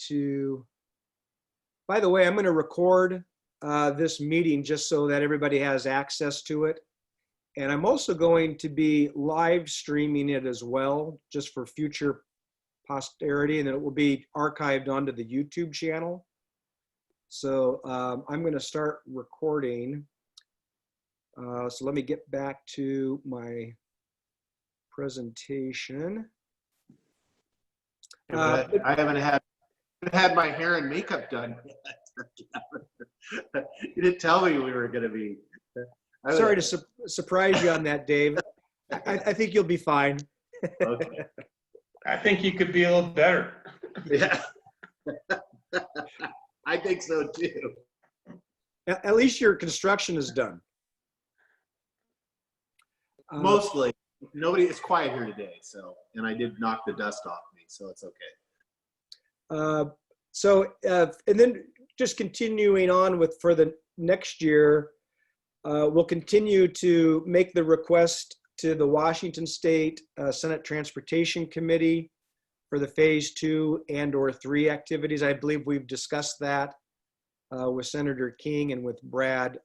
to, by the way, I'm going to record this meeting just so that everybody has access to it. And I'm also going to be live streaming it as well, just for future posterity, and then it will be archived onto the YouTube channel. So I'm going to start recording. So let me get back to my presentation. I haven't had my hair and makeup done yet. You didn't tell me we were going to be. Sorry to surprise you on that, Dave. I think you'll be fine. Okay. I think you could be a little better. Yeah. I think so too. At least your construction is done. Mostly. It's quiet here today, and I did knock the dust off me, so it's okay. And then just continuing on with for the next year, we'll continue to make the request to the Washington State Senate Transportation Committee for the phase 2 and/or 3 activities. I believe we've discussed that with Senator King and with Brad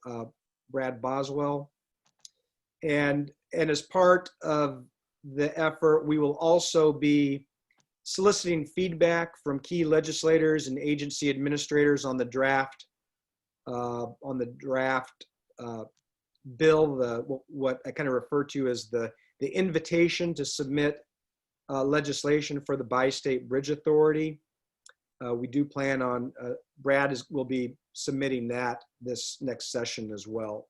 Boswell. And as part of the effort, we will also be soliciting feedback from key legislators and agency administrators on the draft bill, what I kind of refer to as the invitation to submit legislation for the Bi-State Bridge Authority. We do plan on, Brad will be submitting that this next session as well.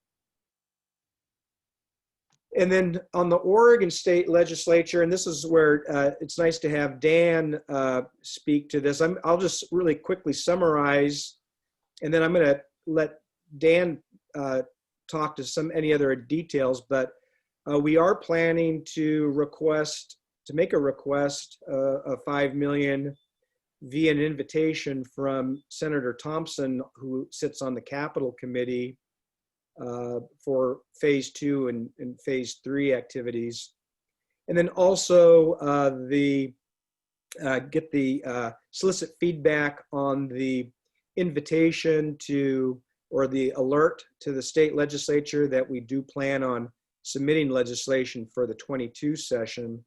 And then on the Oregon State Legislature, and this is where it's nice to have Dan speak to this. I'll just really quickly summarize, and then I'm going to let Dan talk to any other details. But we are planning to make a request of $5 million via an invitation from Senator Thompson, who sits on the Capital Committee, for phase 2 and phase 3 activities. And then also solicit feedback on the invitation or the alert to the state legislature that we do plan on submitting legislation for the 22 session.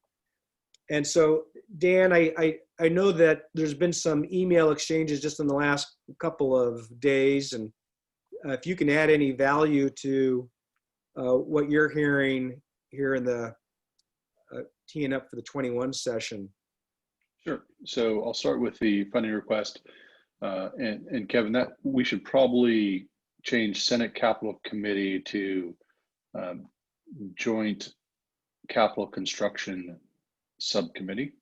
And so, Dan, I know that there's been some email exchanges just in the last couple of days, and if you can add any value to what you're hearing here in the teeing up for the 21 session. Sure. So I'll start with the funding request. And Kevin, that we should probably change Senate Capital Committee to Joint Capital Construction Subcommittee.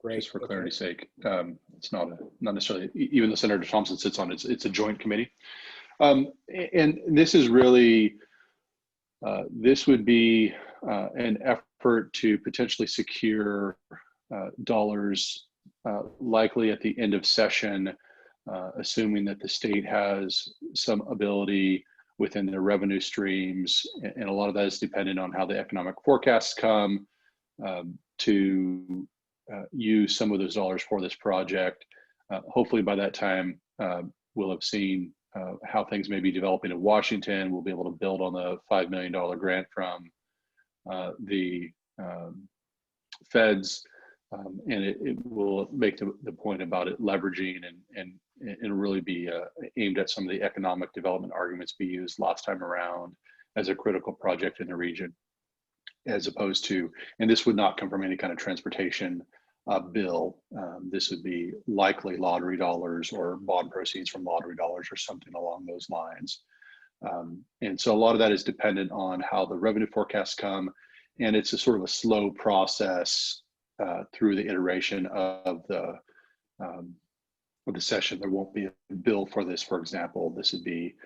Great. Just for clarity's sake, it's not necessarily, even though Senator Thompson sits on it, it's a joint committee. And this is really, this would be an effort to potentially secure dollars likely at the end of session, assuming that the state has some ability within their revenue streams, and a lot of that is dependent on how the economic forecasts come, to use some of those dollars for this project. Hopefully by that time, we'll have seen how things may be developing in Washington. We'll be able to build on the $5 million grant from the feds, and it will make the point about it leveraging and really be aimed at some of the economic development arguments we used last time around as a critical project in the region, as opposed to, and this would not come from any kind of transportation bill. This would be likely lottery dollars or bond proceeds from lottery dollars or something along those lines. And so a lot of that is dependent on how the revenue forecasts come, and it's a sort of a slow process through the iteration of the session. There won't be a bill for this, for example. This would be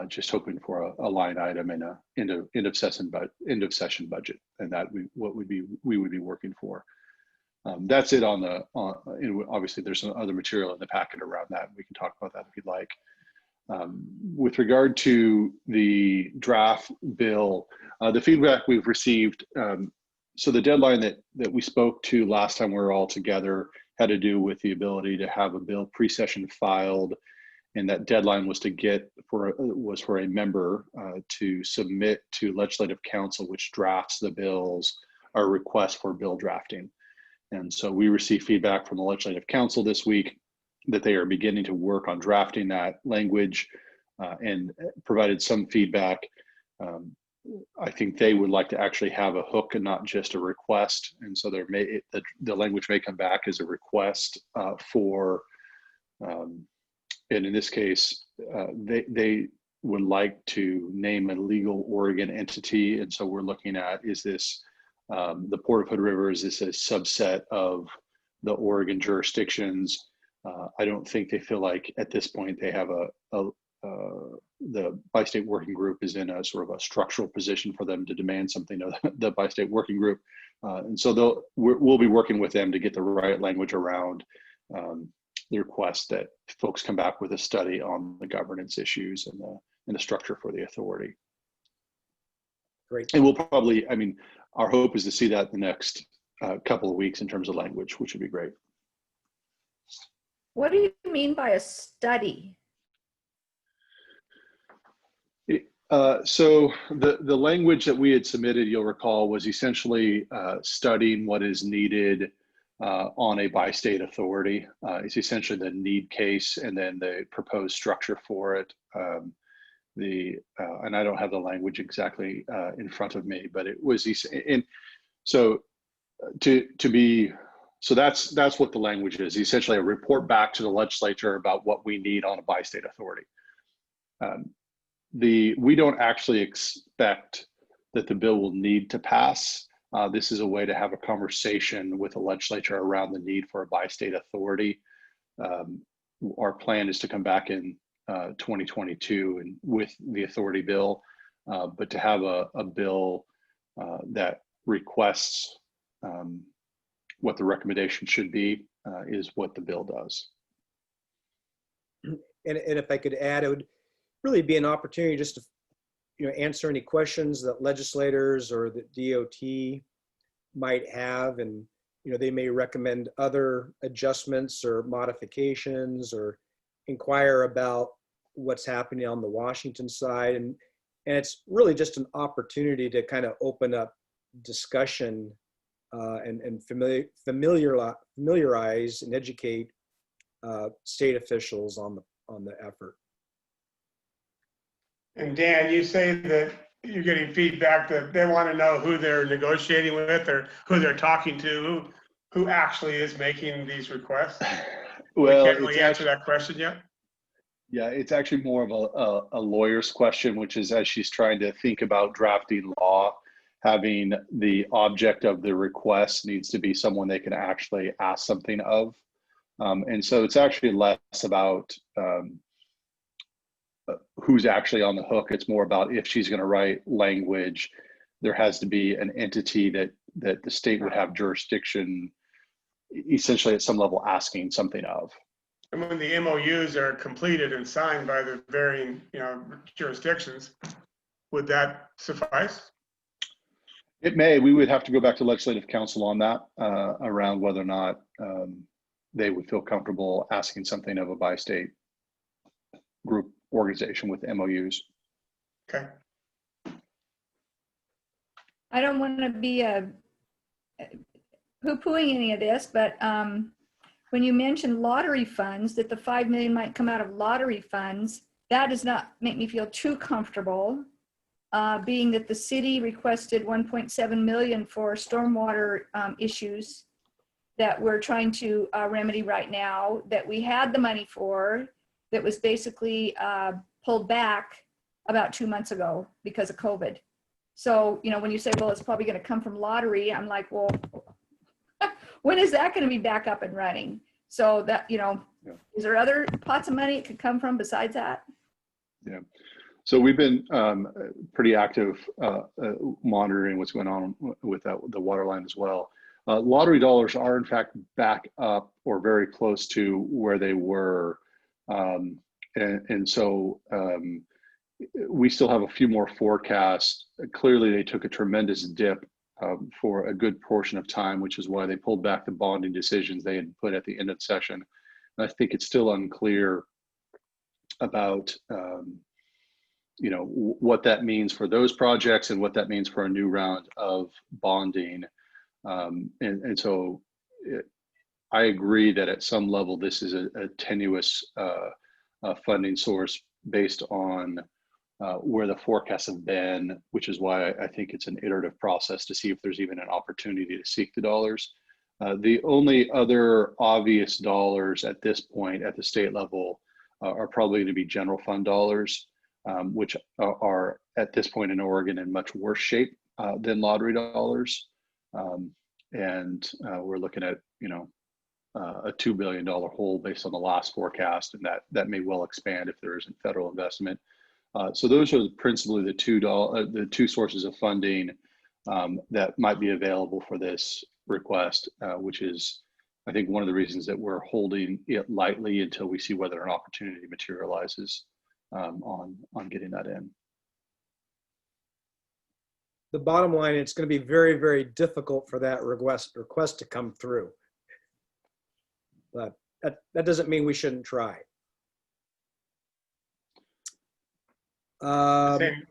just hoping for a line item in a end of session budget, and that we would be working for. That's it on and obviously there's some other material in the packet around that. We can talk about that if you'd like. With regard to the draft bill, the feedback we've received so the deadline that we spoke to last time we were all together had to do with the ability to have a bill pre-session filed, and that deadline was for a member to submit to Legislative Council, which drafts the bills, a request for bill drafting. And so we received feedback from the Legislative Council this week that they are beginning to work on drafting that language, and provided some feedback. I think they would like to actually have a hook and not just a request. And so the language may come back as a request for, and in this case, they would like to name a legal Oregon entity. And so we're looking at, is this the Port of Hood River, is this a subset of the Oregon jurisdictions? I don't think they feel like at this point they have the bi-state working group is in a sort of a structural position for them to demand something of the bi-state working group. And so we'll be working with them to get the right language around the request that folks come back with a study on the governance issues and the structure for the authority. Great. And we'll probably, I mean, our hope is to see that in the next couple of weeks in terms of language, which would be great. What do you mean by a study? So the language that we had submitted, you'll recall, was essentially studying what is needed on a bi-state authority. It's essentially the need case and then the proposed structure for it. And I don't have the language exactly in front of me, but it was, and so so that's what the language is, essentially a report back to the legislature about what we need on a bi-state authority. We don't actually expect that the bill will need to pass. This is a way to have a conversation with the legislature around the need for a bi-state authority. Our plan is to come back in 2022 and with the authority bill, but to have a bill that requests what the recommendation should be is what the bill does. And if I could add, it would really be an opportunity just to answer any questions that legislators or the DOT might have, and they may recommend other adjustments or modifications or inquire about what's happening on the Washington side, and it's really just an opportunity to kind of open up discussion and familiarize and educate state officials on the effort. And Dan, you say that you're getting feedback that they want to know who they're negotiating with or who they're talking to, who actually is making these requests. Well, we can't really answer that question yet. Yeah, it's actually more of a lawyer's question, which is as she's trying to think about drafting law, having the object of the request needs to be someone they can actually ask something of. And so it's actually less about who's actually on the hook. It's more about if she's going to write language, there has to be an entity that the state would have jurisdiction, essentially at some level asking something of. And when the MOUs are completed and signed by the varying jurisdictions, would that suffice? It may. We would have to go back to Legislative Council on that around whether or not they would feel comfortable asking something of a bi-state group organization with MOUs. Okay. I don't want to be poo-pooing any of this, but when you mentioned lottery funds, that the $5 million might come out of lottery funds, that does not make me feel too comfortable, being that the city requested $1.7 million for stormwater issues that we're trying to remedy right now, that we had the money for, that was basically pulled back about 2 months ago because of COVID. So, when you say, well, it's probably going to come from lottery, I'm like, well, when is that going to be back up and running? So that, Is there other pots of money it could come from besides that? Yeah. So we've been pretty active monitoring what's going on with the water line as well. Lottery dollars are in fact back up or very close to where they were. And so we still have a few more forecasts. Clearly they took a tremendous dip for a good portion of time, which is why they pulled back the bonding decisions they had put at the end of the session. And I think it's still unclear about what that means for those projects and what that means for a new round of bonding. So I agree that at some level this is a tenuous funding source based on where the forecasts have been, which is why I think it's an iterative process to see if there's even an opportunity to seek the dollars. The only other obvious dollars at this point at the state level are probably going to be general fund dollars, which are at this point in Oregon in much worse shape than lottery dollars. We're looking at, a $2 billion hole based on the last forecast, and that may well expand if there isn't federal investment. So those are principally the two sources of funding that might be available for this request, which is, I think, one of the reasons that we're holding it lightly until we see whether an opportunity materializes on getting that in. The bottom line, it's going to be very, very difficult for that request to come through. But that doesn't mean we shouldn't try.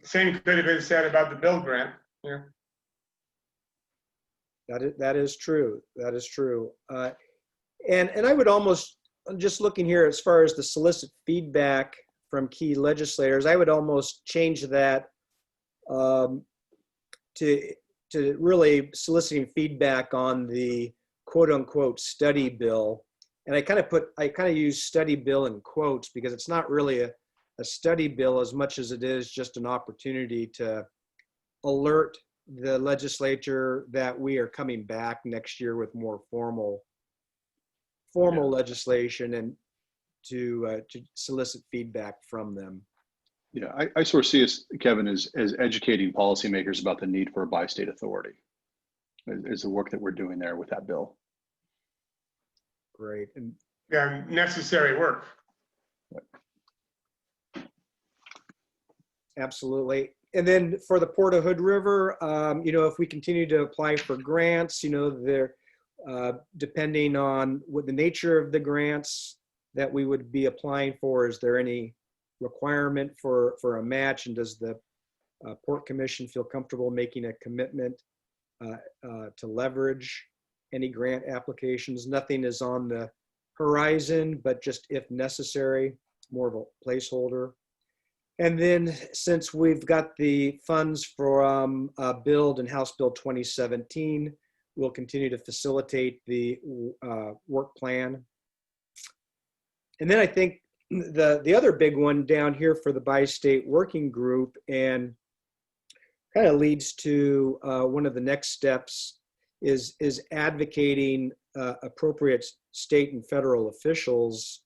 Same could have been said about the Bill grant. Yeah. That is true. That is true. And I would almost, just looking here as far as the solicit feedback from key legislators, I would almost change that to really soliciting feedback on the quote unquote study bill. And I kind of use study bill in quotes because it's not really a study bill as much as it is just an opportunity to alert the legislature that we are coming back next year with more formal legislation and to solicit feedback from them. Yeah, I sort of see us, Kevin, as educating policymakers about the need for a bi-state authority is the work that we're doing there with that bill. Great. And yeah, necessary work. Absolutely. And then for the Port of Hood River, if we continue to apply for grants, they're depending on what the nature of the grants that we would be applying for, is there any requirement for a match, and does the Port Commission feel comfortable making a commitment to leverage any grant applications? Nothing is on the horizon, but just if necessary, more of a placeholder. And then since we've got the funds from Build and House Bill 2017, we'll continue to facilitate the work plan. And then I think the other big one down here for the bi-state working group, and kind of leads to one of the next steps, is advocating appropriate state and federal officials.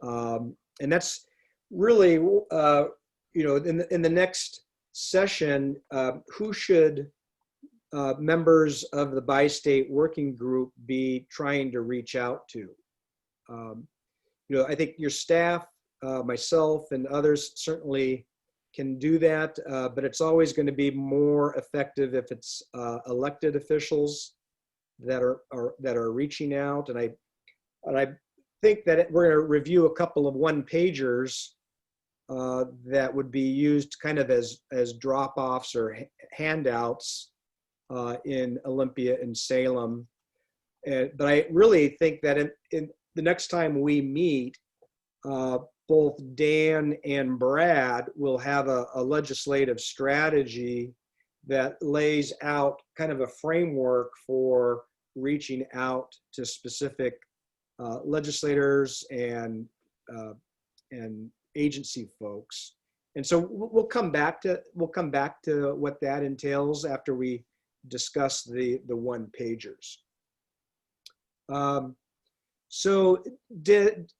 And that's really, in the next session, who should members of the bi-state working group be trying to reach out to? I think your staff, myself, and others certainly can do that, but it's always going to be more effective if it's elected officials that are reaching out. And I think that we're going to review a couple of one-pagers that would be used kind of as drop-offs or handouts in Olympia and Salem. But I really think that in the next time we meet, both Dan and Brad will have a legislative strategy that lays out kind of a framework for reaching out to specific legislators and agency folks. And so we'll come back to what that entails after we discuss the one-pagers. So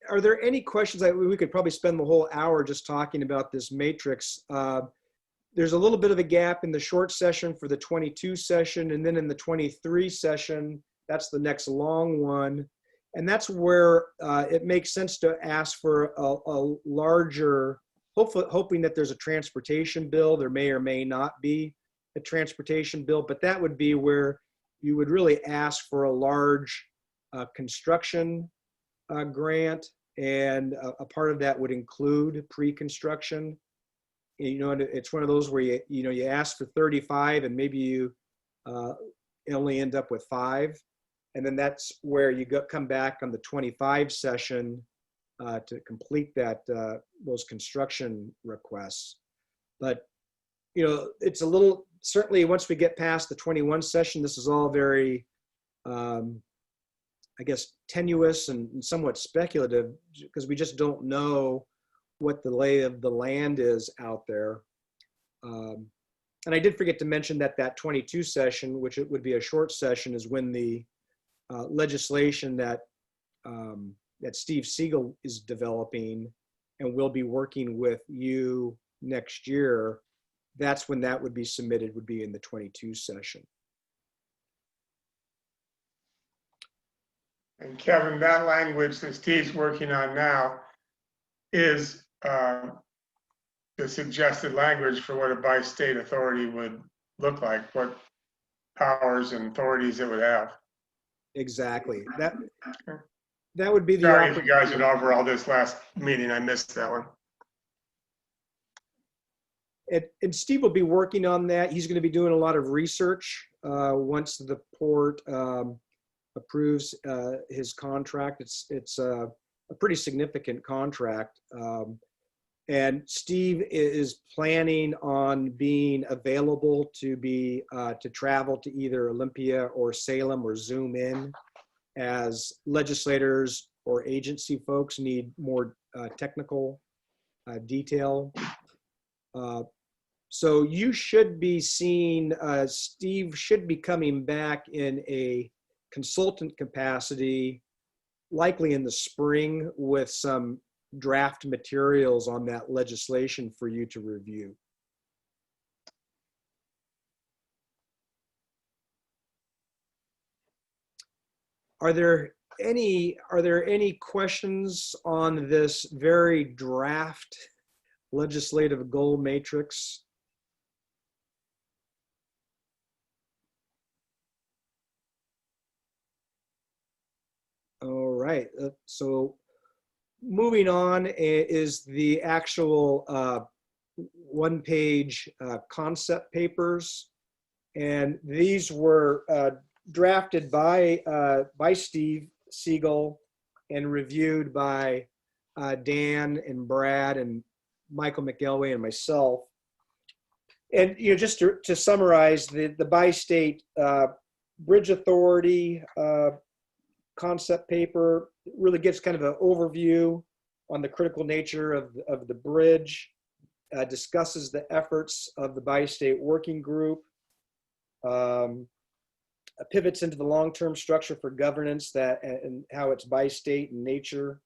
are there any questions? We could probably spend the whole hour just talking about this matrix. There's a little bit of a gap in the short session for the 22 session, and then in the 23 session, that's the next long one. And that's where it makes sense to ask for a larger, hoping that there's a transportation bill. There may or may not be a transportation bill, but that would be where you would really ask for a large construction grant, and a part of that would include pre-construction. You know, and it's one of those where you ask for 35 and maybe you only end up with 5. And then that's where you come back on the 25 session to complete that those construction requests. But you know, it's a little, certainly once we get past the 21 session, this is all very, I guess, tenuous and somewhat speculative, because we just don't know what the lay of the land is out there. And I did forget to mention that that 22 session, which it would be a short session, is when the legislation that that Steve Siegel is developing and will be working with you next year. That's when that would be submitted, would be in the 22 session. And Kevin, that language that Steve's working on now is the suggested language for what a bi-state authority would look like, what powers and authorities it would have. Exactly. That would be the. Sorry if you guys went over all this last meeting, I missed that one. And Steve will be working on that. He's going to be doing a lot of research once the port approves his contract. It's a pretty significant contract. And Steve is planning on being available to travel to either Olympia or Salem or Zoom in as legislators or agency folks need more technical detail. So you should be seeing, Steve should be coming back in a consultant capacity, likely in the spring, with some draft materials on that legislation for you to review. Are there any questions on this very draft legislative goal matrix? All right, so moving on is the actual one-page concept papers. And these were drafted by Steve Siegel and reviewed by Dan and Brad and Michael McElway and myself. And you know, just to summarize, the bi-state bridge authority concept paper really gives kind of an overview on the critical nature of the bridge, discusses the efforts of the bi-state working group, pivots into the long-term structure for governance and how it's bi-state in nature,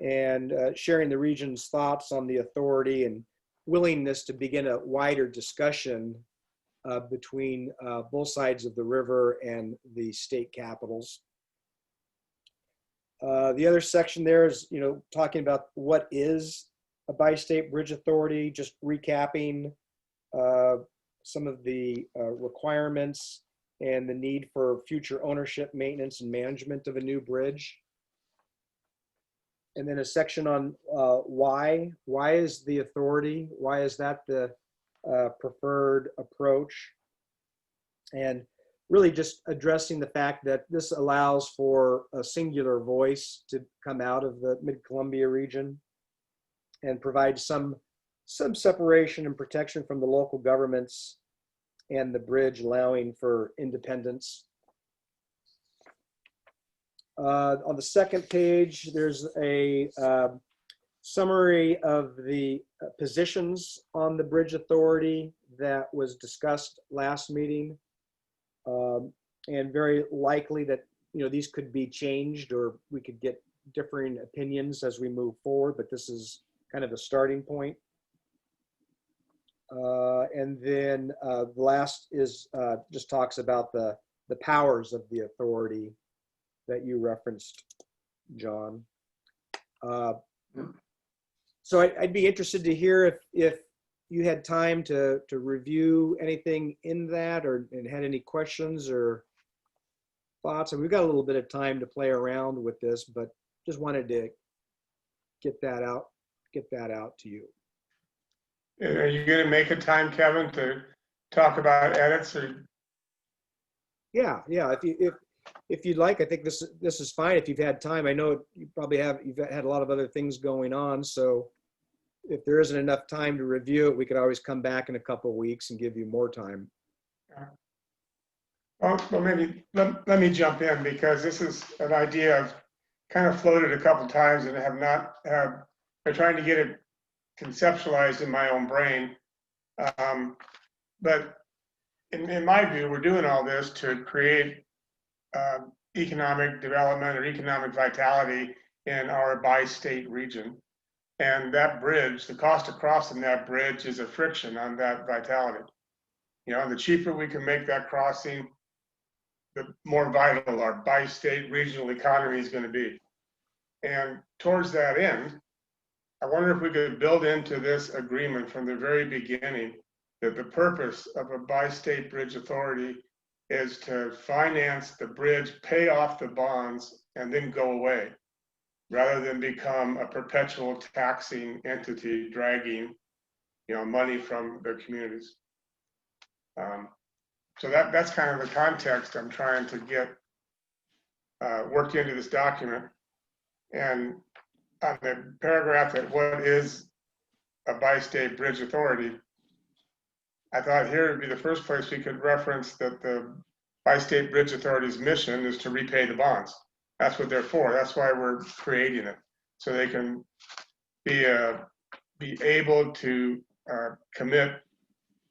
and sharing the region's thoughts on the authority and willingness to begin a wider discussion between both sides of the river and the state capitals. The other section there is, you know, talking about what is a bi-state bridge authority, just recapping some of the requirements and the need for future ownership, maintenance, and management of a new bridge. And then a section on why is the authority, why is that the preferred approach? And really just addressing the fact that this allows for a singular voice to come out of the Mid-Columbia region and provide some separation and protection from the local governments and the bridge, allowing for independence. On the second page, there's a summary of the positions on the bridge authority that was discussed last meeting. And very likely that, you know, these could be changed or we could get differing opinions as we move forward, but this is kind of a starting point. And then the last is just talks about the powers of the authority that you referenced, John. So I'd be interested to hear if you had time to review anything in that, or and had any questions or thoughts? And we've got a little bit of time to play around with this, but just wanted to get that out to you. Are you going to make a time, Kevin, to talk about edits? Or Yeah. If you'd like, I think this is fine if you've had time. I know you've had a lot of other things going on, so if there isn't enough time to review it, we could always come back in a couple of weeks and give you more time. well, maybe let me jump in, because this is an idea I've kind of floated a couple times and have not have. I'm trying to get it conceptualized in my own brain, but in my view, we're doing all this to create economic development or economic vitality in our bi-state region. And that bridge, the cost of crossing that bridge is a friction on that vitality. You know, the cheaper we can make that crossing, the more vital our bi-state regional economy is going to be. And towards that end, I wonder if we could build into this agreement from the very beginning that the purpose of a bi-state bridge authority is to finance the bridge, pay off the bonds, and then go away, rather than become a perpetual taxing entity dragging, you know, money from the communities. So that's kind of the context I'm trying to get worked into this document. And on the paragraph that what is a bi-state bridge authority, I thought here would be the first place we could reference that the bi-state bridge authority's mission is to repay the bonds. That's what they're for. That's why we're creating it, so they can be able to commit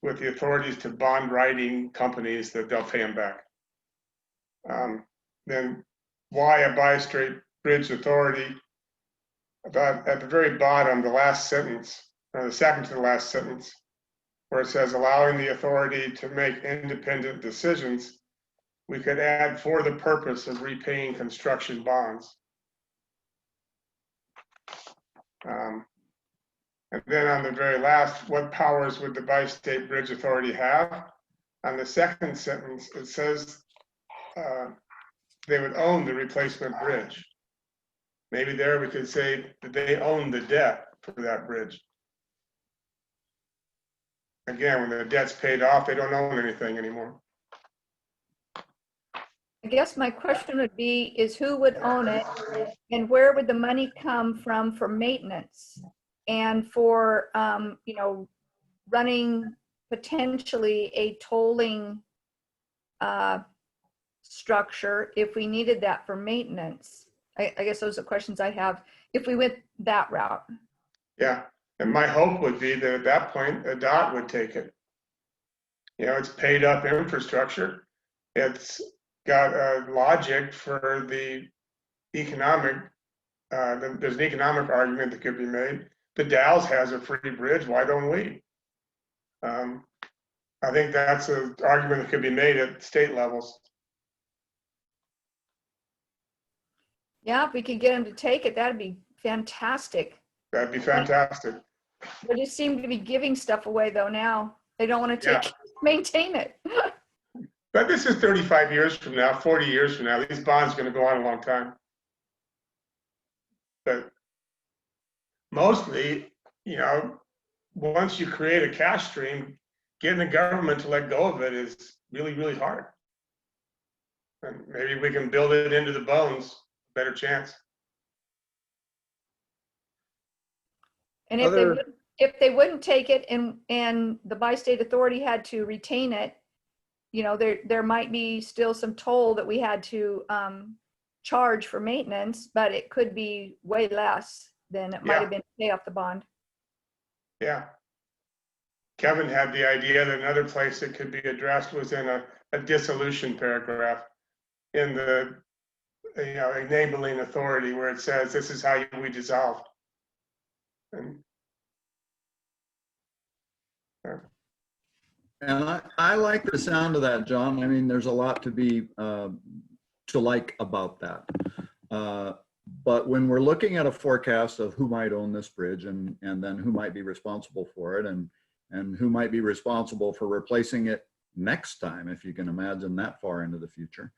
with the authorities to bond writing companies that they'll pay them back. Then why a bi-state bridge authority? About at the very bottom, the last sentence, or the second to the last sentence, where it says allowing the authority to make independent decisions, we could add for the purpose of repaying construction bonds. And then on the very last, what powers would the bi-state bridge authority have? On the second sentence, it says they would own the replacement bridge. Maybe there we could say that they own the debt for that bridge. Again, when the debt's paid off, they don't own anything anymore. I guess my question would be, is who would own it, and where would the money come from for maintenance and for, you know, running potentially a tolling structure if we needed that for maintenance? I guess those are questions I have if we went that route. Yeah, and my hope would be that at that point, a DOT would take it. You know, it's paid up infrastructure. It's got a logic for the economic, there's an economic argument that could be made. The Dalles has a free bridge, why don't we? I think that's an argument that could be made at state levels. Yeah, if we could get them to take it, that'd be fantastic. That'd be fantastic. They just seem to be giving stuff away though now. They don't want to maintain it. But this is 35 years from now, 40 years from now. These bonds are going to go on a long time. But mostly, you know, once you create a cash stream, getting the government to let go of it is really, really hard. And maybe we can build it into the bones, better chance. And if they wouldn't take it and the bi-state authority had to retain it, you know, there might be still some toll that we had to charge for maintenance, but it could be way less than it might have been to pay off the bond. Yeah. Kevin had the idea that another place that could be addressed was in a dissolution paragraph in the, you know, enabling authority, where it says this is how we dissolved. And I like the sound of that, John. I mean, there's a lot to be to like about that. But when we're looking at a forecast of who might own this bridge and then who might be responsible for it, and and who might be responsible for replacing it next time, if you can imagine that far into the future.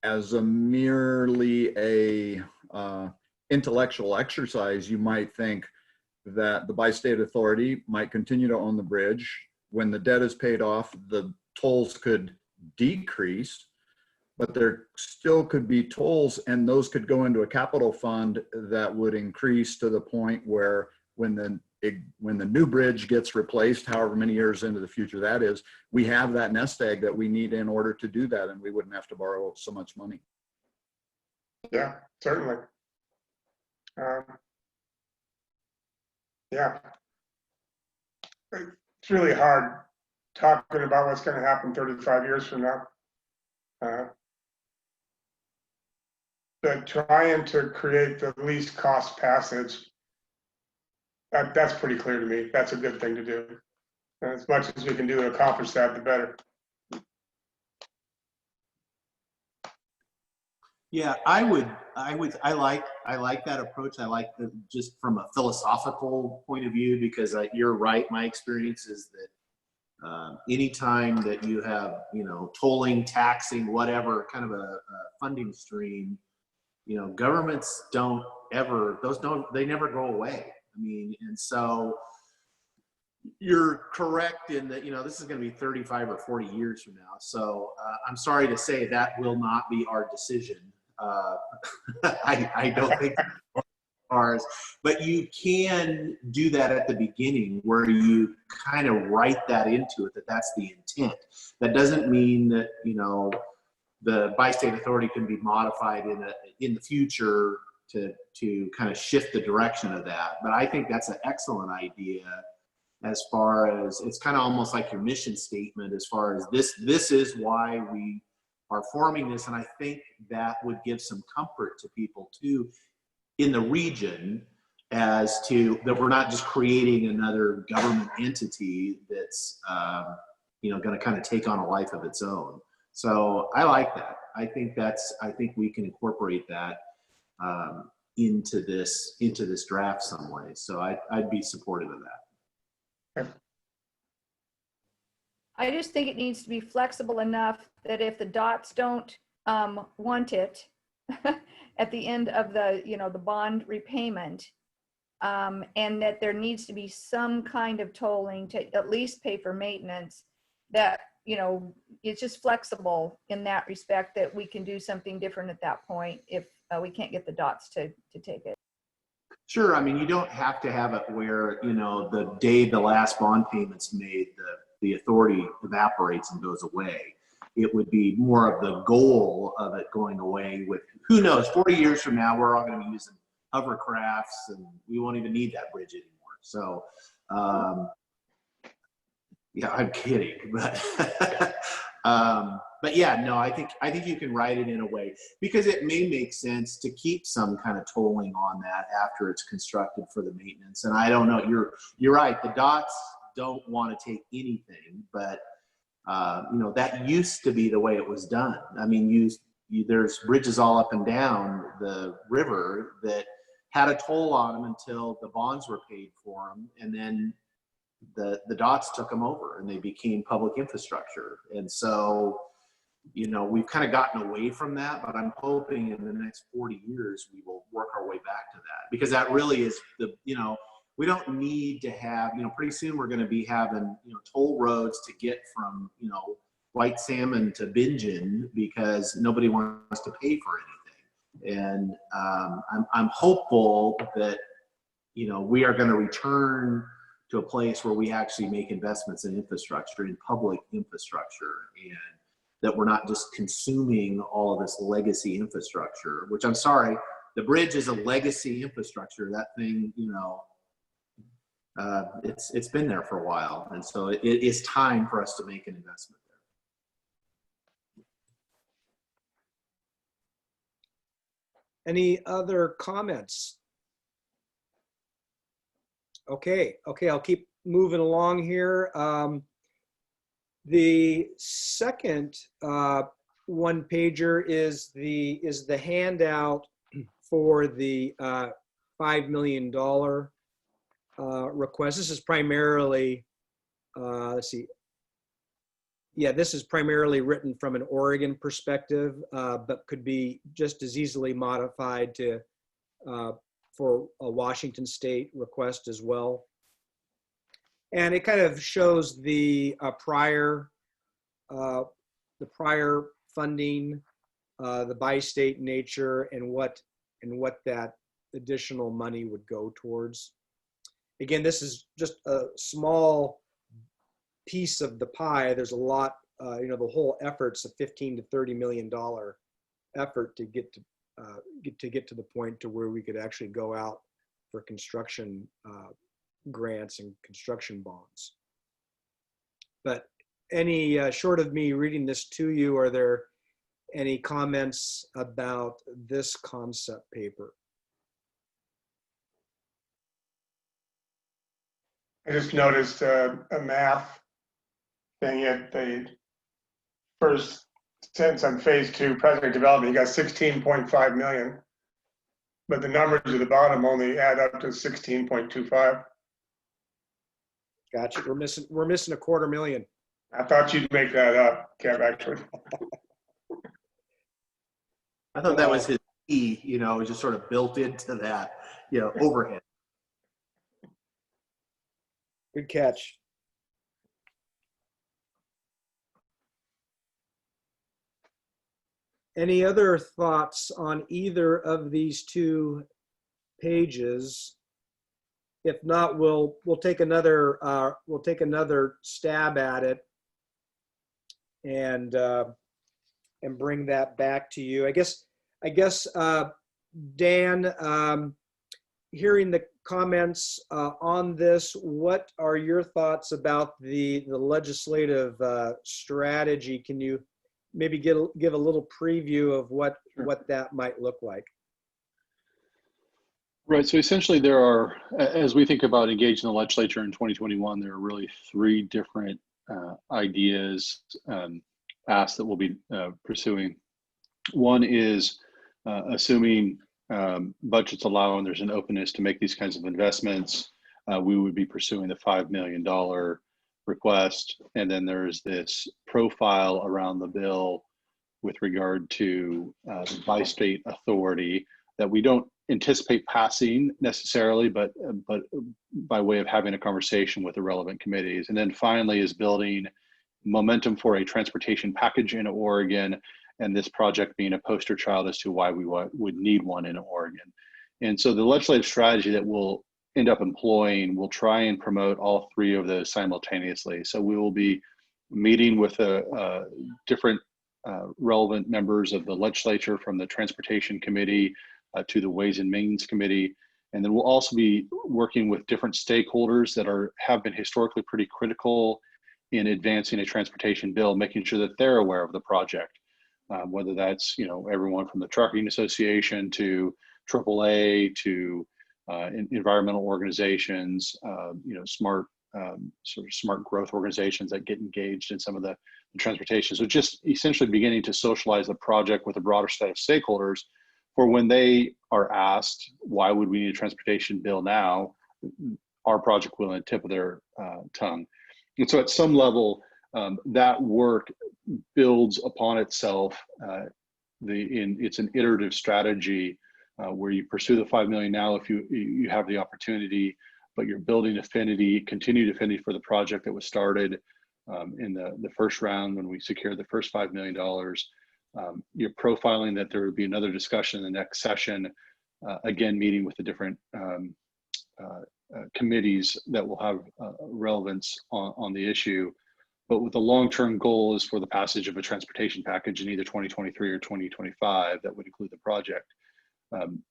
As a merely a intellectual exercise, you might think that the bi-state authority might continue to own the bridge. When the debt is paid off, the tolls could decrease, but there still could be tolls, and those could go into a capital fund that would increase to the point where when the new bridge gets replaced, however many years into the future that is, we have that nest egg that we need in order to do that, and we wouldn't have to borrow so much money. Yeah, certainly. Yeah. It's really hard talking about what's going to happen 35 years from now. But trying to create the least cost passage, that's pretty clear to me. That's a good thing to do. And as much as we can do to accomplish that, the better. Yeah, I like that approach. I like just from a philosophical point of view, because you're right. My experience is that anytime that you have, tolling, taxing, whatever kind of a funding stream, governments they never go away. I mean, and so you're correct in that, this is going to be 35 or 40 years from now. So I'm sorry to say that will not be our decision. I don't think ours, but you can do that at the beginning where you kind of write that into it, that's the intent. That doesn't mean that, the bi-state authority can be modified in the future to kind of shift the direction of that. But I think that's an excellent idea, as far as it's kind of almost like your mission statement, as far as this is why we are forming this. And I think that would give some comfort to people too in the region, as to that we're not just creating another government entity that's going to kind of take on a life of its own. So I like that. I think we can incorporate that into this draft some way. So I'd be supportive of that. I just think it needs to be flexible enough that if the dots don't want it at the end of the bond repayment, and that there needs to be some kind of tolling to at least pay for maintenance, that it's just flexible in that respect, that we can do something different at that point if we can't get the dots to take it. Sure. I mean, you don't have to have it where, the day the last bond payment's made, the authority evaporates and goes away. It would be more of the goal of it going away with, who knows, 40 years from now, we're all going to be using hovercrafts and we won't even need that bridge anymore. So, yeah, I'm kidding, but yeah, no, I think you can write it in a way, because it may make sense to keep some kind of tolling on that after it's constructed for the maintenance. And I don't know, you're right. The dots don't want to take anything, but that used to be the way it was done. I mean, there's bridges all up and down the river that had a toll on them until the bonds were paid for them, and then the dots took them over and they became public infrastructure. And so, we've kind of gotten away from that, but I'm hoping in the next 40 years we will work our way back to that, because that really is we don't need to have, pretty soon we're going to be having, toll roads to get from, White Salmon to Bingen, because nobody wants to pay for anything. And I'm hopeful that, we are going to return to a place where we actually make investments in infrastructure, in public infrastructure, and that we're not just consuming all of this legacy infrastructure, which, I'm sorry, the bridge is a legacy infrastructure. That thing, it's been there for a while. And so it is time for us to make an investment there. Any other comments? Okay, I'll keep moving along here. The second one pager is the handout for the $5 million request. This is primarily, let's see. Yeah, this is primarily written from an Oregon perspective, but could be just as easily modified to for a Washington State request as well. And it kind of shows the prior funding, the bi-state nature, and what that additional money would go towards. Again, this is just a small piece of the pie. There's a lot, the whole effort's a $15 to $30 million effort to get to the point to where we could actually go out for construction grants and construction bonds. But any short of me reading this to you, are there any comments about this concept paper? I just noticed a math thing at the first sentence on phase 2 project development. You got 16.5 million, but the numbers at the bottom only add up to 16.25. Gotcha. We're missing $250,000. I thought you'd make that up, Kev, actually. I thought that was his E, just sort of built into that, overhead. Good catch. Any other thoughts on either of these two pages? If not, we'll take another stab at it and bring that back to you. I guess Dan, hearing the comments on this, what are your thoughts about the legislative strategy? Can you maybe give a little preview of what that might look like? Right. So essentially, there are, as we think about engaging the legislature in 2021, there are really 3 different ideas asked that we'll be pursuing. One is assuming budgets allow and there's an openness to make these kinds of investments, we would be pursuing the $5 million request. And then there's this profile around the bill with regard to the bi-state authority that we don't anticipate passing necessarily, but by way of having a conversation with the relevant committees. And then finally is building momentum for a transportation package in Oregon, and this project being a poster child as to why we would need one in Oregon. And so the legislative strategy that we'll end up employing will try and promote all 3 of those simultaneously. So we will be meeting with different relevant members of the legislature, from the Transportation Committee to the Ways and Means Committee. And then we'll also be working with different stakeholders that have been historically pretty critical in advancing a transportation bill, making sure that they're aware of the project, whether that's everyone from the Trucking Association to AAA to environmental organizations, smart growth organizations that get engaged in some of the transportation. So just essentially beginning to socialize the project with a broader set of stakeholders, for when they are asked, why would we need a transportation bill now, our project will on the tip of their tongue. And so at some level, that work builds upon itself. It's an iterative strategy where you pursue the $5 million now if you have the opportunity, but you're building continued affinity for the project that was started in the first round when we secured the first $5 million. You're profiling that there would be another discussion in the next session, again, meeting with the different committees that will have relevance on the issue. But with the long-term goal is for the passage of a transportation package in either 2023 or 2025 that would include the project.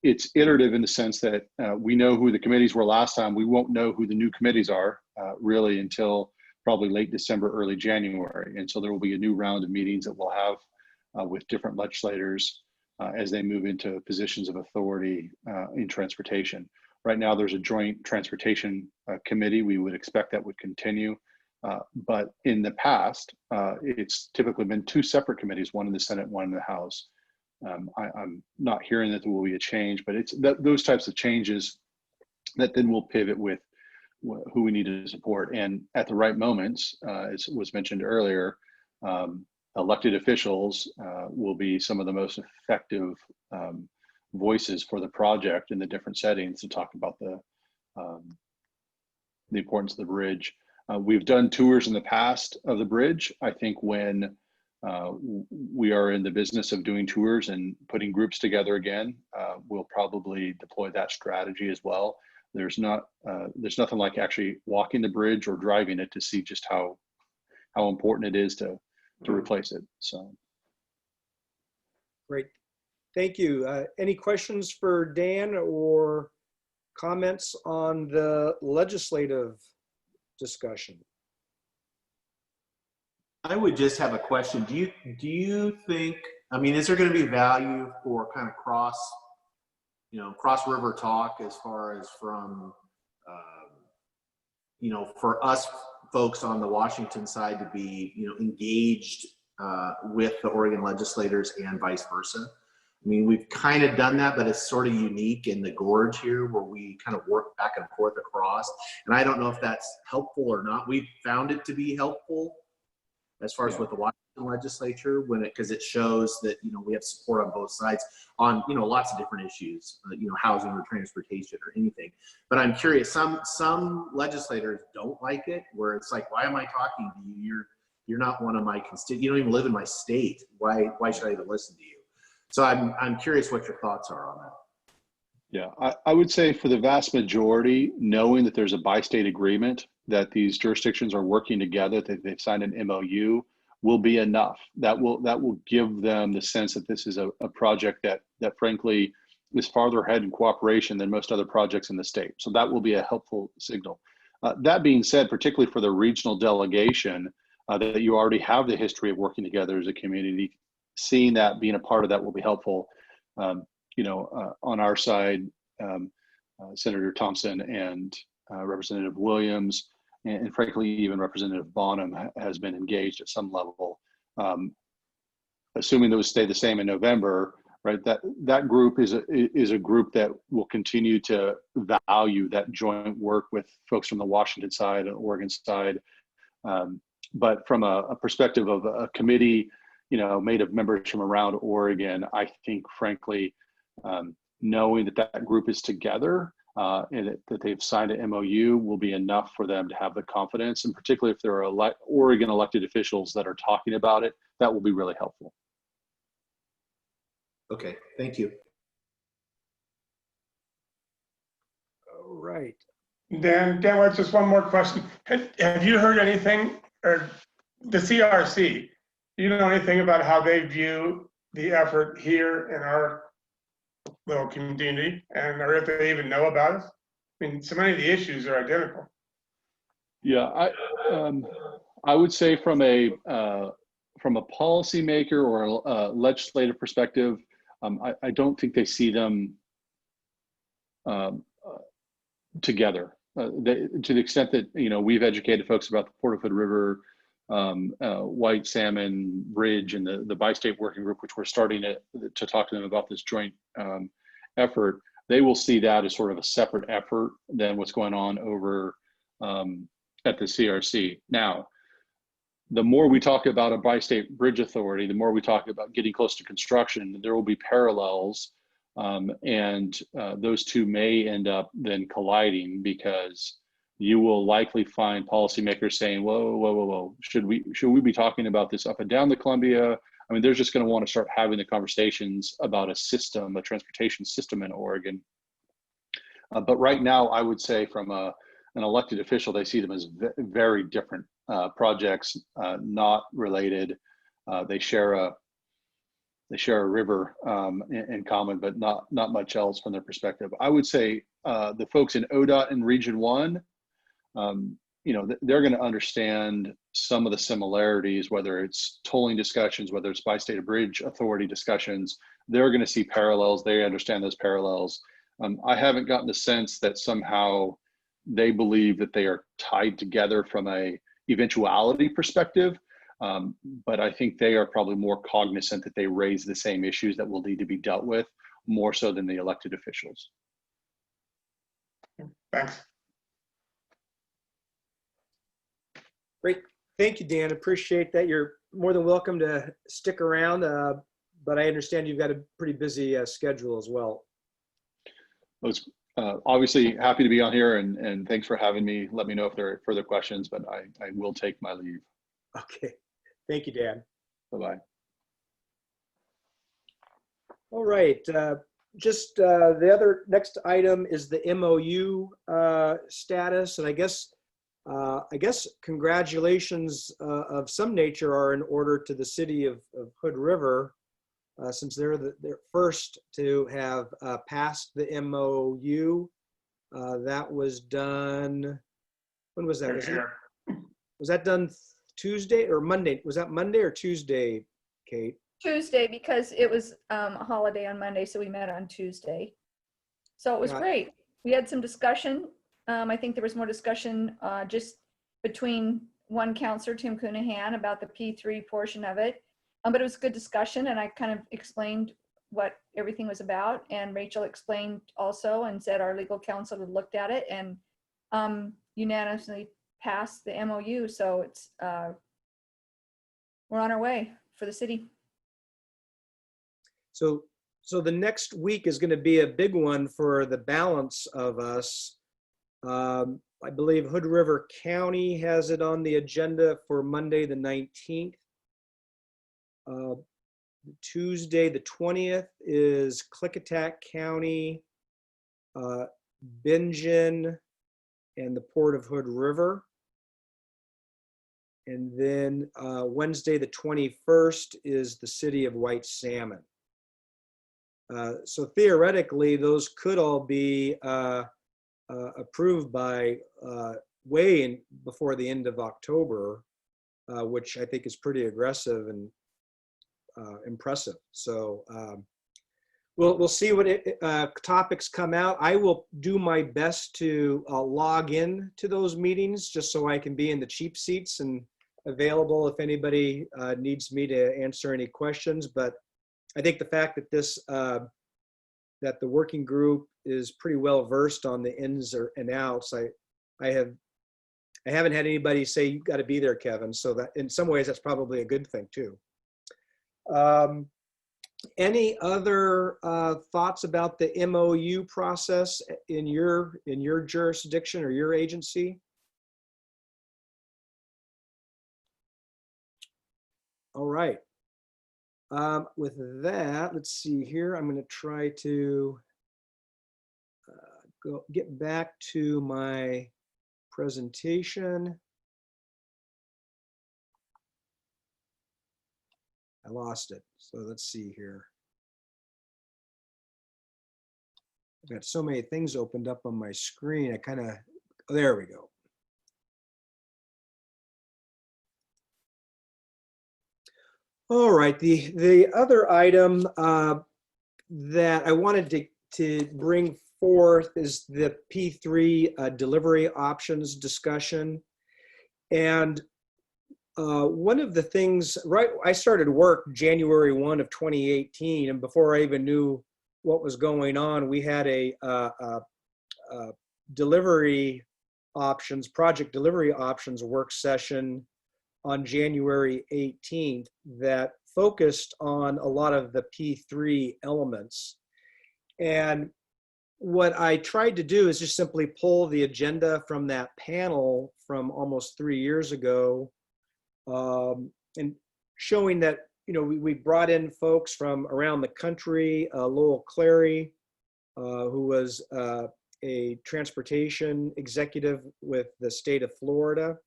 It's iterative in the sense that we know who the committees were last time. We won't know who the new committees are really until probably late December, early January. And so there will be a new round of meetings that we'll have with different legislators as they move into positions of authority in transportation. Right now, there's a joint transportation committee. We would expect that would continue. But in the past, it's typically been 2 separate committees, one in the Senate, one in the House. I'm not hearing that there will be a change, but it's those types of changes that then will pivot with who we need to support. And at the right moments, as was mentioned earlier, elected officials will be some of the most effective voices for the project in the different settings to talk about the importance of the bridge. We've done tours in the past of the bridge. I think when we are in the business of doing tours and putting groups together again, we'll probably deploy that strategy as well. There's nothing like actually walking the bridge or driving it to see just how important it is to replace it. So Great. Thank you. Any questions for Dan or comments on the legislative discussion? I would just have a question. Do you think, I mean, is there going to be value for kind of cross river talk as far as from, for us folks on the Washington side to be, engaged with the Oregon legislators and vice versa? I mean, we've kind of done that, but it's sort of unique in the gorge here where we kind of work back and forth across. And I don't know if that's helpful or not. We've found it to be helpful as far as with the Washington legislature, because it shows that, we have support on both sides on, lots of different issues, housing or transportation or anything. But I'm curious, some legislators don't like it, where it's like, why am I talking to you? You're not one of my constituents. You don't even live in my state. Why should I even listen to you? So I'm curious what your thoughts are on that. yeah, I would say for the vast majority, knowing that there's a bi-state agreement, that these jurisdictions are working together, that they've signed an MOU, will be enough. That will give them the sense that this is a project that frankly is farther ahead in cooperation than most other projects in the state. So that will be a helpful signal. That being said, particularly for the regional delegation, that you already have the history of working together as a community, seeing that, being a part of that will be helpful. On our side, Senator Thompson and Representative Williams, and frankly, even Representative Bonham has been engaged at some level. Assuming those stay the same in November, right? That group is a group that will continue to value that joint work with folks from the Washington side and Oregon side. But from a perspective of a committee, made of members from around Oregon, I think, frankly, knowing that group is together and that they've signed an MOU will be enough for them to have the confidence, and particularly if there are Oregon elected officials that are talking about it, that will be really helpful. Okay, thank you. All right. Dan, just one more question. Have you heard anything, or the CRC, do you know anything about how they view the effort here in our little community, or if they even know about it? I mean, so many of the issues are identical. Yeah, I would say from a policymaker or a legislative perspective, I don't think they see them together. To the extent that we've educated folks about the Porterhood River White Salmon Bridge and the bi-state working group, which we're starting to talk to them about this joint effort, they will see that as sort of a separate effort than what's going on over at the CRC. Now, the more we talk about a bi-state bridge authority, the more we talk about getting close to construction, there will be parallels, and those two may end up then colliding, because you will likely find policymakers saying, whoa, should we be talking about this up and down the Columbia? I mean, they're just going to want to start having the conversations about a transportation system in Oregon. But right now, I would say from an elected official, they see them as very different projects, not related. They share a river in common, but not much else from their perspective. I would say the folks in ODOT and Region 1, they're going to understand some of the similarities, whether it's tolling discussions, whether it's bi-state bridge authority discussions. They're going to see parallels. They understand those parallels. I haven't gotten the sense that somehow they believe that they are tied together from a eventuality perspective. But I think they are probably more cognizant that they raise the same issues that will need to be dealt with, more so than the elected officials. Thanks. Great. Thank you, Dan. Appreciate that. You're more than welcome to stick around, but I understand you've got a pretty busy schedule as well. I was obviously happy to be on here, and thanks for having me. Let me know if there are further questions, but I will take my leave. Okay. Thank you, Dan. Bye-bye. All right. Just the other next item is the MOU status, and I guess congratulations of some nature are in order to the city of Hood River, since they're first to have passed the MOU. That was done. When was that? Was that done Tuesday or Monday? Was that Monday or Tuesday, Kate? Tuesday, because it was a holiday on Monday, so we met on Tuesday. So it was great. We had some discussion. I think there was more discussion just between one counselor, Tim Cunahan, about the P3 portion of it. But it was a good discussion, and I kind of explained what everything was about. And Rachel explained also and said our legal counsel had looked at it and unanimously passed the MOU. So it's we're on our way for the city. So the next week is going to be a big one for the balance of us. I believe Hood River County has it on the agenda for Monday, the 19th. Tuesday, the 20th is Klickitat County, Bingen, and the Port of Hood River. And then Wednesday, the 21st is the city of White Salmon. So theoretically, those could all be approved by way before the end of October, which I think is pretty aggressive and impressive. So we'll see what topics come out. I will do my best to log in to those meetings just so I can be in the cheap seats and available if anybody needs me to answer any questions. But I think the fact that that the working group is pretty well versed on the ins and outs. I haven't had anybody say you got to be there, Kevin. So that in some ways that's probably a good thing too. Any other thoughts about the MOU process in your jurisdiction or your agency? All right. With that, let's see here. I'm going to try to get back to my presentation. I lost it. So let's see here. I've got so many things opened up on my screen. There we go. All right, the other item that I wanted to bring forth is the P3 delivery options discussion. And one of the things, I started work January 1 of 2018, and before I even knew what was going on, we had a delivery options, project delivery options work session on January 18th that focused on a lot of the P3 elements. And what I tried to do is just simply pull the agenda from that panel from almost 3 years ago, and showing that, we brought in folks from around the country, Lowell Clary, who was a transportation executive with the state of Florida.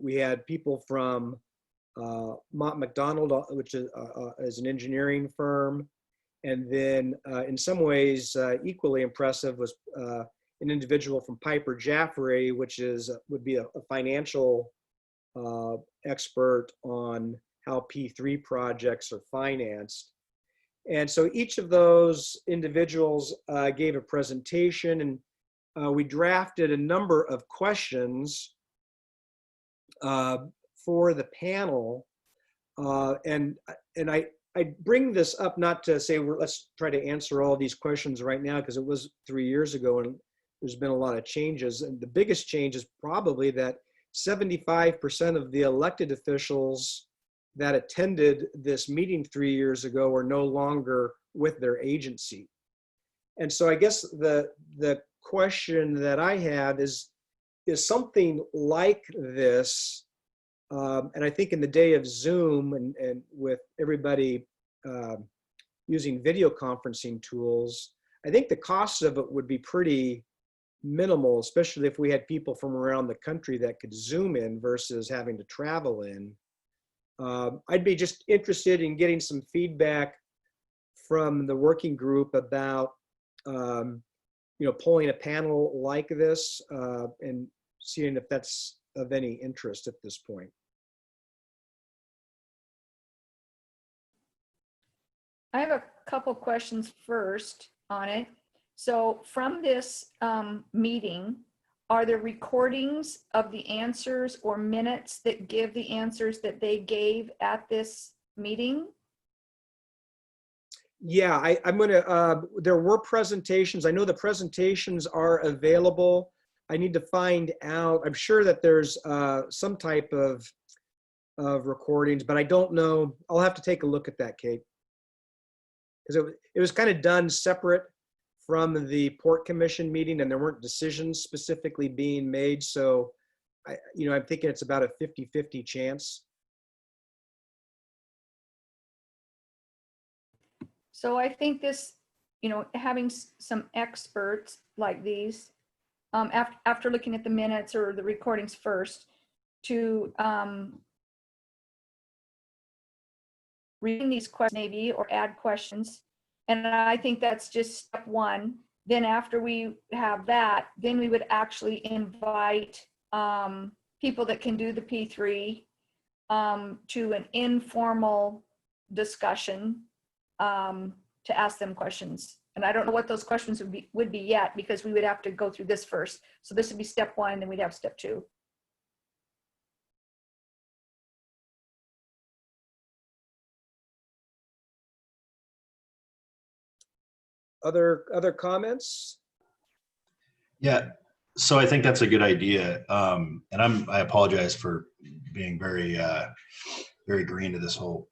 We had people from Mott McDonald, which is an engineering firm. And then in some ways equally impressive was an individual from Piper Jaffray, which would be a financial expert on how P3 projects are financed. And so each of those individuals gave a presentation, and we drafted a number of questions for the panel. And I bring this up not to say, let's try to answer all these questions right now, because it was 3 years ago and there's been a lot of changes. And the biggest change is probably that 75% of the elected officials that attended this meeting 3 years ago are no longer with their agency. And so I guess the question that I have is something like this, and I think in the day of Zoom and with everybody using video conferencing tools, I think the cost of it would be pretty minimal, especially if we had people from around the country that could Zoom in versus having to travel in. I'd be just interested in getting some feedback from the working group about, pulling a panel like this and seeing if that's of any interest at this point. I have a couple questions first on it. So from this meeting, are there recordings of the answers or minutes that give the answers that they gave at this meeting? Yeah, I'm gonna, there were presentations. I know the presentations are available. I need to find out. I'm sure that there's some type of recordings, but I don't know. I'll have to take a look at that, Kate. Because it was kind of done separate from the Port Commission meeting, and there weren't decisions specifically being made. So, I'm thinking it's about a 50-50 chance. So I think this, having some experts like these, after looking at the minutes or the recordings first, to reading these questions maybe, or add questions. And I think that's just step one. Then after we have that, then we would actually invite people that can do the P3 to an informal discussion to ask them questions. And I don't know what those questions would be yet, because we would have to go through this first. So this would be step one, then we'd have step two. Other comments? Yeah, so I think that's a good idea. And I apologize for being very, very green to this whole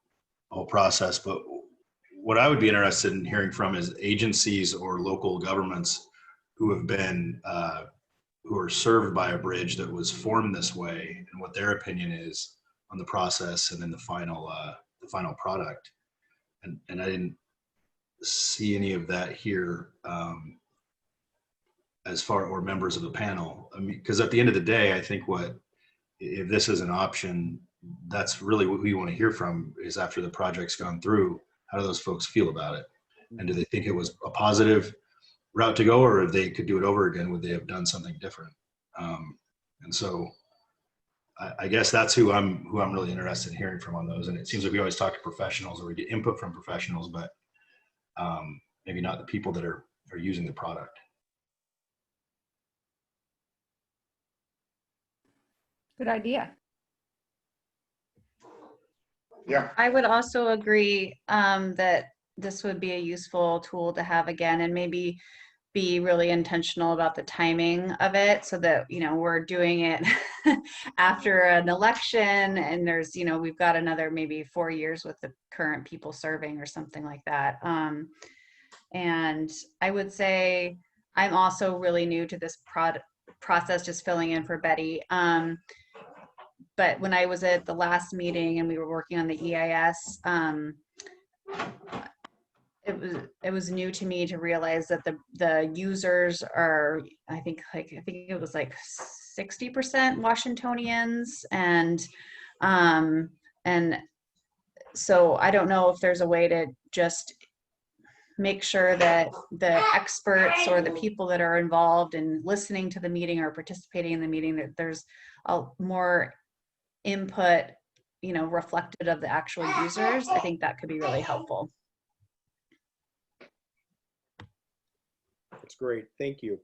process. But what I would be interested in hearing from is agencies or local governments who have been, who are served by a bridge that was formed this way, and what their opinion is on the process and then the final product. And I didn't see any of that here. As far, or members of the panel. I mean, because at the end of the day, I think if this is an option, that's really what we want to hear from, is after the project's gone through, how do those folks feel about it? And do they think it was a positive route to go, or if they could do it over again, would they have done something different? And so I guess that's who I'm really interested in hearing from on those. And it seems like we always talk to professionals, or we get input from professionals, but maybe not the people that are using the product. Good idea. Yeah, I would also agree that this would be a useful tool to have again, and maybe be really intentional about the timing of it, so that, we're doing it after an election, and there's, we've got another maybe 4 years with the current people serving or something like that. And I would say I'm also really new to this process, just filling in for Betty. But when I was at the last meeting and we were working on the EIS, it was new to me to realize that the users are, I think it was like 60% Washingtonians, and so I don't know if there's a way to just make sure that the experts or the people that are involved in listening to the meeting or participating in the meeting, that there's a more input, reflected of the actual users. I think that could be really helpful. That's great. Thank you.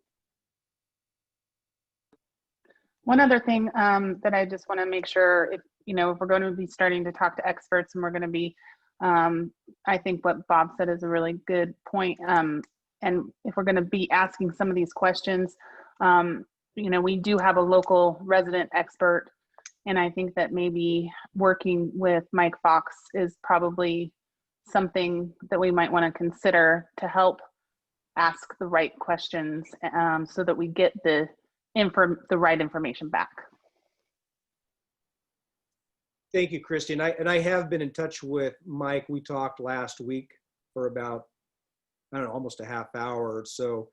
One other thing that I just want to make sure, if we're going to be starting to talk to experts, and we're going to be, I think what Bob said is a really good point. And if we're going to be asking some of these questions, you know, we do have a local resident expert, and I think that maybe working with Mike Fox is probably something that we might want to consider to help ask the right questions, so that we get the right information back. Thank you, Christy. And I have been in touch with Mike. We talked last week for about, I don't know, almost a half hour or so.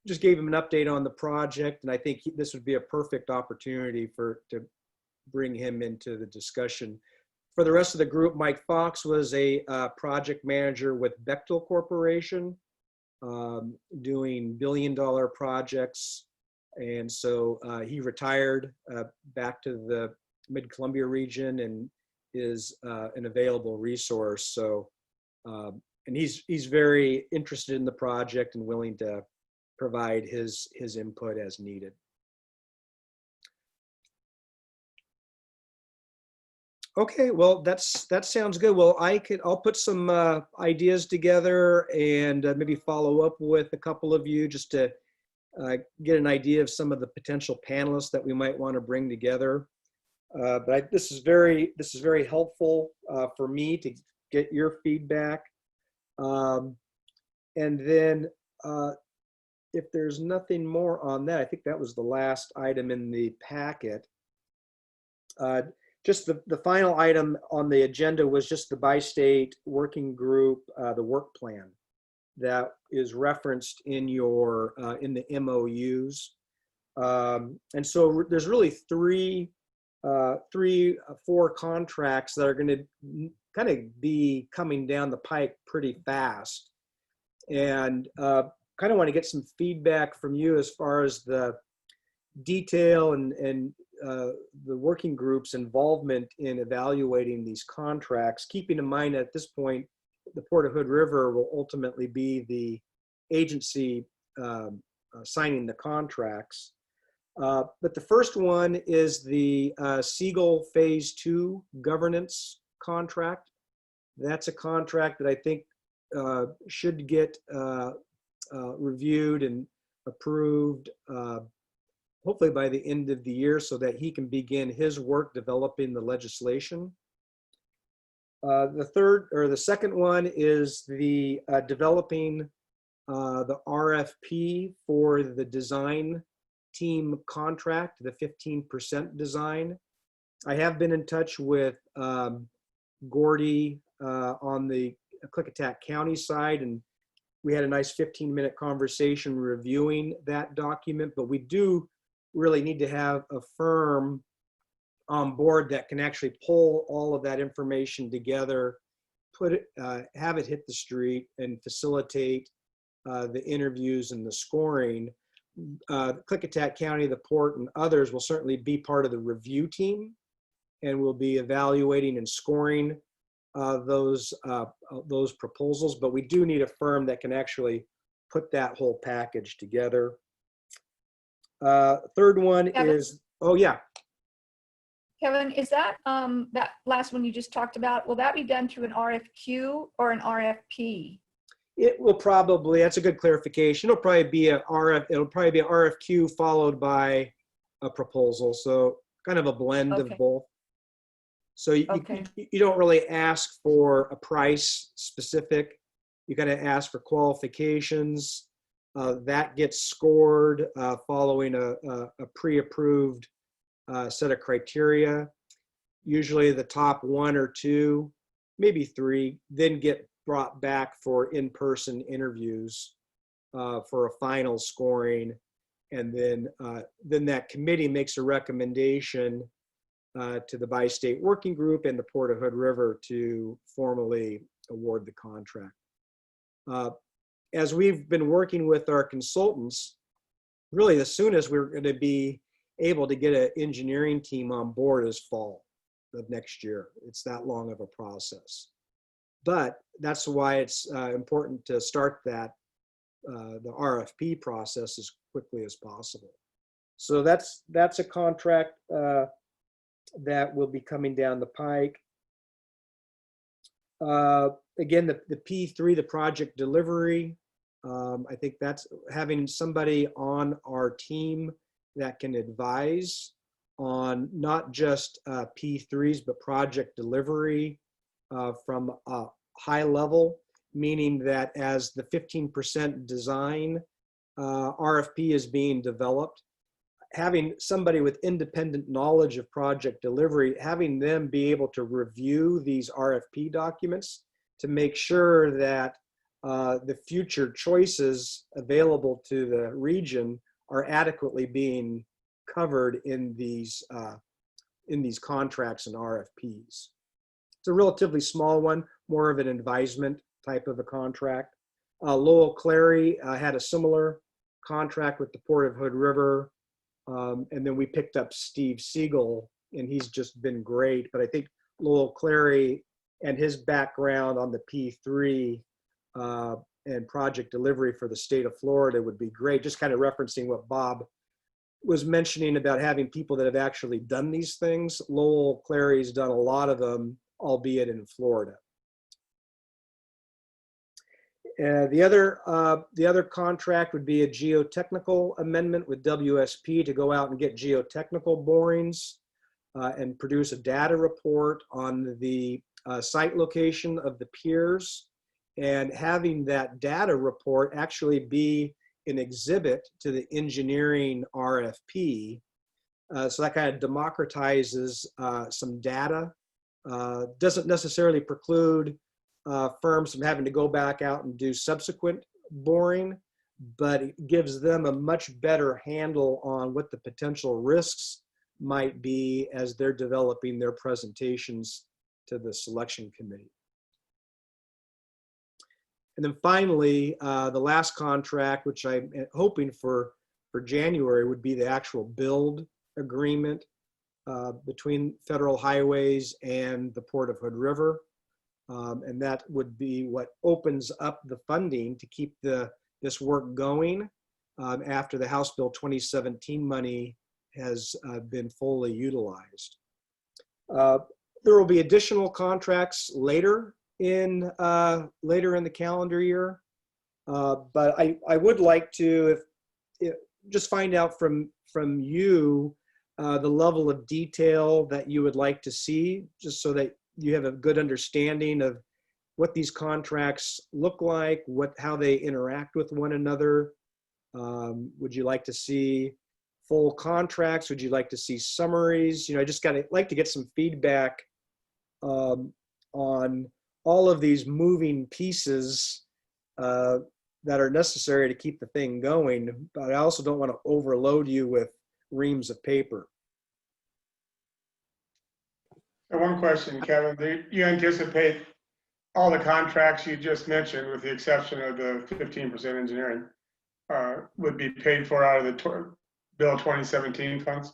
Just gave him an update on the project, and I think this would be a perfect opportunity to bring him into the discussion. For the rest of the group, Mike Fox was a project manager with Bechtel Corporation, doing billion-dollar projects. And so he retired back to the Mid-Columbia region and is an available resource. So, and he's very interested in the project and willing to provide his input as needed. Okay, well, that sounds good. Well, I'll put some ideas together and maybe follow up with a couple of you just to get an idea of some of the potential panelists that we might want to bring together. But this is very helpful for me to get your feedback. And then if there's nothing more on that, I think that was the last item in the packet. Just the final item on the agenda was just the bi-state working group, the work plan that is referenced in your in the MOUs. And so there's really four contracts that are going to kind of be coming down the pike pretty fast. And kind of want to get some feedback from you as far as the detail and the working group's involvement in evaluating these contracts, keeping in mind at this point, the Port of Hood River will ultimately be the agency signing the contracts. But the first one is the Siegel Phase 2 governance contract. That's a contract that I think should get reviewed and approved hopefully by the end of the year so that he can begin his work developing the legislation. The second one is the developing the RFP for the design team contract, the 15% design. I have been in touch with Gordy on the Klickitat County side, and we had a nice 15-minute conversation reviewing that document, but we do really need to have a firm on board that can actually pull all of that information together, have it hit the street and facilitate the interviews and the scoring. Klickitat County, the port, and others will certainly be part of the review team and will be evaluating and scoring those proposals, but we do need a firm that can actually put that whole package together. Third one is, oh yeah. Kevin, is that that last one you just talked about, will that be done through an RFQ or an RFP? It will probably, that's a good clarification. It'll probably be an RFQ followed by a proposal. So kind of a blend of both. So you don't really ask for a price specific. You kind of ask for qualifications. That gets scored following a pre-approved set of criteria. Usually the top one or two, maybe three, then get brought back for in-person interviews for a final scoring. And then that committee makes a recommendation to the bi-state working group and the Port of Hood River to formally award the contract. As we've been working with our consultants, really the soonest we're going to be able to get an engineering team on board is fall of next year. It's that long of a process. But that's why it's important to start the RFP process as quickly as possible. So that's a contract that will be coming down the pike. Again, the P3, the project delivery I think that's having somebody on our team that can advise on not just P3s, but project delivery from a high level, meaning that as the 15% design RFP is being developed, having somebody with independent knowledge of project delivery, having them be able to review these RFP documents to make sure that the future choices available to the region are adequately being covered in these contracts and RFPs. It's a relatively small one, more of an advisement type of a contract. Lowell Clary had a similar contract with the Port of Hood River. And then we picked up Steve Siegel, and he's just been great. But I think Lowell Clary and his background on the P3 and project delivery for the state of Florida would be great. Just kind of referencing what Bob was mentioning about having people that have actually done these things. Lowell Clary's done a lot of them, albeit in Florida. The other contract would be a geotechnical amendment with WSP to go out and get geotechnical borings and produce a data report on the site location of the piers, and having that data report actually be an exhibit to the engineering RFP. So that kind of democratizes some data. Doesn't necessarily preclude firms from having to go back out and do subsequent boring, but it gives them a much better handle on what the potential risks might be as they're developing their presentations to the selection committee. And then finally, the last contract, which I'm hoping for January, would be the actual build agreement between Federal Highways and the Port of Hood River. And that would be what opens up the funding to keep this work going after the House Bill 2017 money has been fully utilized. There will be additional contracts later in the calendar year, but I would like to just find out from you the level of detail that you would like to see, just so that you have a good understanding of what these contracts look like, how they interact with one another. Would you like to see full contracts? Would you like to see summaries? I just like to get some feedback on all of these moving pieces that are necessary to keep the thing going, but I also don't want to overload you with reams of paper. So one question, Kevin, do you anticipate all the contracts you just mentioned, with the exception of the 15% engineering, would be paid for out of the Bill 2017 funds?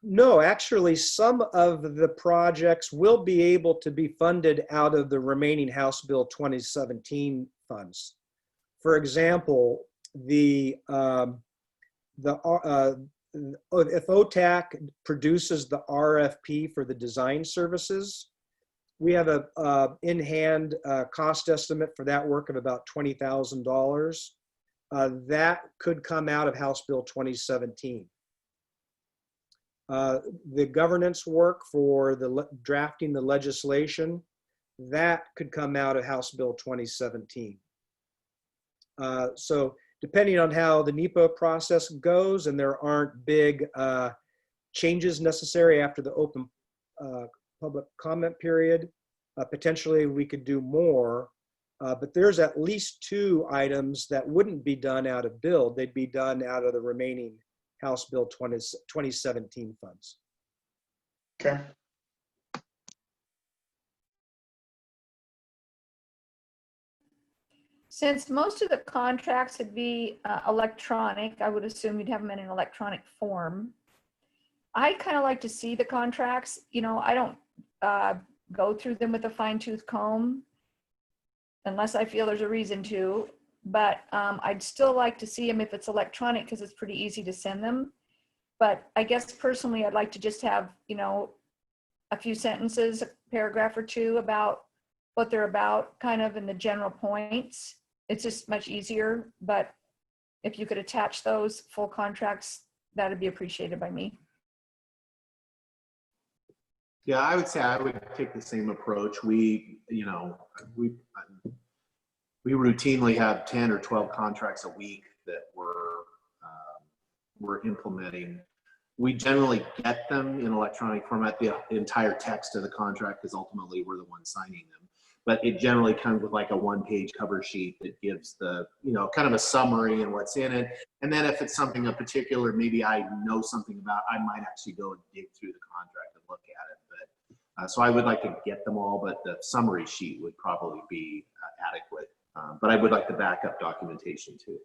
No, actually, some of the projects will be able to be funded out of the remaining House Bill 2017 funds. For example, if OTAC produces the RFP for the design services, we have a in-hand cost estimate for that work of about $20,000. That could come out of House Bill 2017. The governance work for drafting the legislation, that could come out of House Bill 2017. So depending on how the NEPA process goes, and there aren't big changes necessary after the open public comment period, potentially we could do more. But there's at least 2 items that wouldn't be done out of build. They'd be done out of the remaining House Bill 2017 funds. Okay. Since most of the contracts would be electronic, I would assume you'd have them in an electronic form. I kind of like to see the contracts. I don't go through them with a fine-tooth comb unless I feel there's a reason to, but I'd still like to see them if it's electronic, because it's pretty easy to send them. But I guess personally, I'd like to just have, a few sentences, a paragraph or 2 about what they're about, kind of in the general points. it's just much easier, but if you could attach those full contracts, that'd be appreciated by me. Yeah, I would say I would take the same approach. We routinely have 10 or 12 contracts a week that we're implementing. We generally get them in electronic format, the entire text of the contract, because ultimately we're the ones signing them. But it generally comes with like a one-page cover sheet that gives the, kind of a summary and what's in it. And then if it's something in particular, maybe I know something about, I might actually go and dig through the contract and look at it. But so I would like to get them all, but the summary sheet would probably be adequate. But I would like the backup documentation too.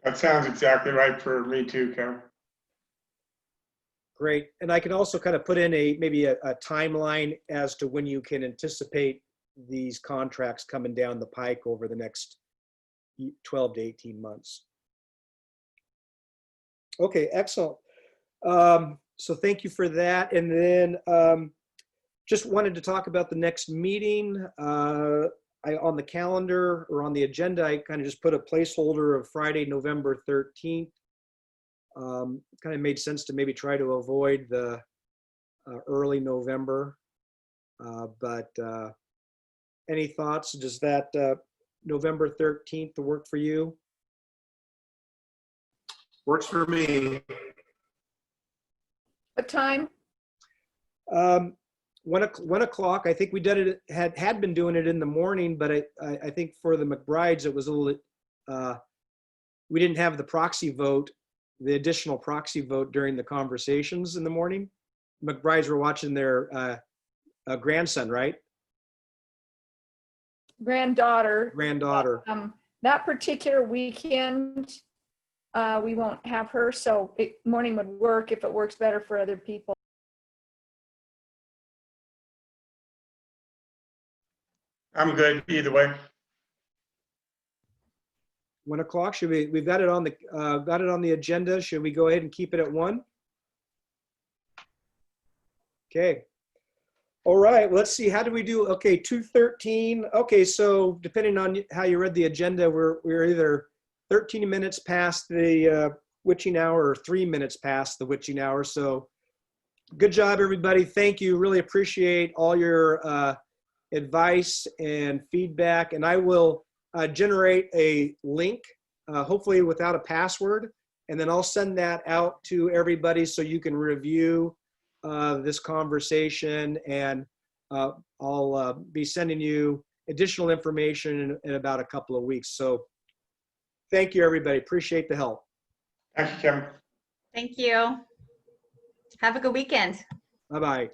That sounds exactly right for me too, Kevin. Great. And I can also kind of put in maybe a timeline as to when you can anticipate these contracts coming down the pike over the next 12 to 18 months. Okay, excellent. So thank you for that. And then just wanted to talk about the next meeting. On the calendar or on the agenda, I kind of just put a placeholder of Friday, November 13th. Kind of made sense to maybe try to avoid the early November. But any thoughts? Does that November 13th work for you? Works for me. What time? 1 o'clock. I think we did it, had been doing it in the morning, but I think for the McBrides, it was a little, we didn't have the proxy vote, the additional proxy vote during the conversations in the morning. McBrides were watching their grandson, right? Granddaughter. That particular weekend, we won't have her, so morning would work if it works better for other people. I'm good either way. 1 o'clock. Should we've got it on the agenda. Should we go ahead and keep it at 1? Okay. All right. Let's see. How do we do? Okay, 2:13. Okay, so depending on how you read the agenda, we're either 13 minutes past the witching hour or 3 minutes past the witching hour. So good job, everybody. Thank you. Really appreciate all your advice and feedback. And I will generate a link, hopefully without a password, and then I'll send that out to everybody so you can review this conversation, and I'll be sending you additional information in about a couple of weeks. So thank you, everybody. Appreciate the help. Thank you, Kevin. Thank you. Have a good weekend. Bye-bye.